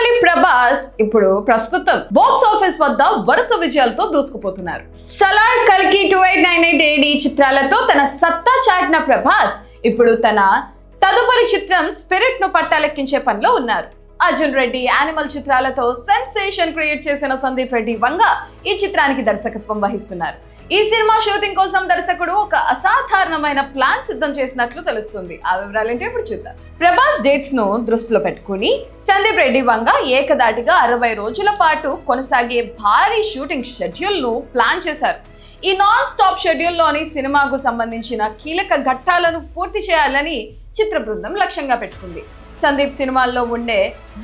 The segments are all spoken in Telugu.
బాహుబలి ప్రభాస్ ఇప్పుడు ప్రస్తుతం బాక్స్ ఆఫీస్ వద్ద వరుస విజయాలతో దూసుకుపోతున్నారు. సలార్, కల్కి, 2898 AD చిత్రాలతో తన సత్తా చాటిన ప్రభాస్ ఇప్పుడు తన తదుపరి చిత్రం స్పిరిట్ ను పట్టాలెక్కించే పనిలో ఉన్నారు. అర్జున్ రెడ్డి, యానిమల్ చిత్రాలతో సెన్సేషన్ క్రియేట్ చేసిన సందీప్ రెడ్డి వంగ ఈ చిత్రానికి దర్శకత్వం వహిస్తున్నారు. ఈ సినిమా షూటింగ్ కోసం దర్శకుడు ఒక అసాధారణమైన ప్లాన్ సిద్ధం చేసినట్లు తెలుస్తుంది. ఆ వివరాలేంటి ఇప్పుడు చూద్దాం. ప్రభాస్ డేట్స్ ను దృష్టిలో పెట్టుకుని సందీప్ రెడ్డి వంగ ఏకదాటిగా 60 రోజుల పాటు కొనసాగే భారీ షూటింగ్ షెడ్యూల్ ను ప్లాన్ చేశారు. ఈ నాన్ స్టాప్ షెడ్యూల్లోని సినిమాకు సంబంధించిన కీలక ఘట్టాలను పూర్తి చేయాలని చిత్ర బృందం లక్ష్యంగా పెట్టుకుంది. సందీప్ సినిమాల్లో ఉండే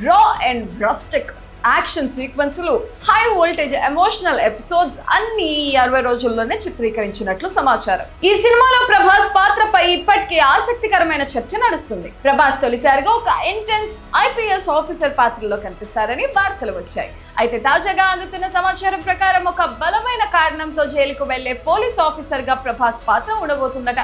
raw and rustic action sequences, high voltage emotional episodes అన్ని 60 రోజుల్లోనే చిత్రీకరించినట్లు సమాచారం. ఈ సినిమాలో ప్రభాస్ పాత్రపై ఇప్పటికే ఆసక్తికరమైన చర్చ నడుస్తుంది. ప్రభాస్ తొలిసారిగా ఒక ఇంటెన్స్ IPS ఆఫీసర్ పాత్రలో కనిపిస్తారని వార్తలు వచ్చాయి. అయితే తాజాగా అందుతున్న సమాచారం ప్రకారం ఒక బలమైన కారణంతో జైలుకు వెళ్లే పోలీస్ ఆఫీసర్ గా ప్రభాస్ పాత్ర ఉండబోతుందట.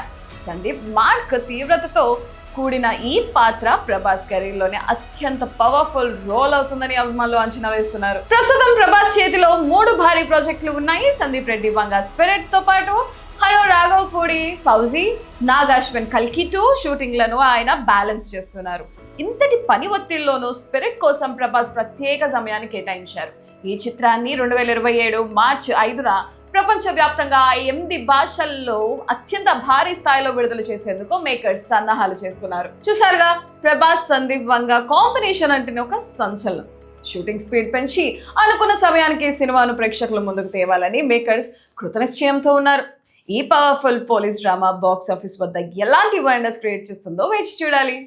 సందీప్ మార్క్ తీవ్రతతో కూడిన ఈ పాత్ర ప్రభాస్ కెరీర్ లోనే అత్యంత పవర్ఫుల్ రోల్ అవుతుందని అభిమానులు అంచనా వేస్తున్నారు. ప్రస్తుతం ప్రభాస్ చేతిలో 3 భారీ ప్రాజెక్టులు ఉన్నాయి. సందీప్ రెడ్డి వంగ స్పిరిట్ తో పాటు హలో రాఘవపూడి, ఫౌజీ, నాగ్ అశ్విన్ కల్కి 2 షూటింగ్లను ఆయన బ్యాలెన్స్ చేస్తున్నారు. ఇంతటి పని ఒత్తిడిలోనూ స్పిరిట్ కోసం ప్రభాస్ ప్రత్యేక సమయాన్ని కేటాయించారు. ఈ చిత్రాన్ని 2027 మార్చి 5న ప్రపంచవ్యాప్తంగా 8 భాషల్లో అత్యంత భారీ స్థాయిలో విడుదల చేసేందుకు మేకర్స్ సన్నాహాలు చేస్తున్నారు. చూసారుగా, ప్రభాస్ సందీప్ వంగ కాంబినేషన్ అంటేనే ఒక సంచలనం. షూటింగ్ స్పీడ్ పెంచి అనుకున్న సమయానికి సినిమాను ప్రేక్షకుల ముందుకు తేవాలని మేకర్స్ కృతనిశ్చయంతో ఉన్నారు. ఈ powerful police drama box office వద్ద ఎలాంటి అవేర్నెస్ క్రియేట్ చేస్తుందో వేచి చూడాలి.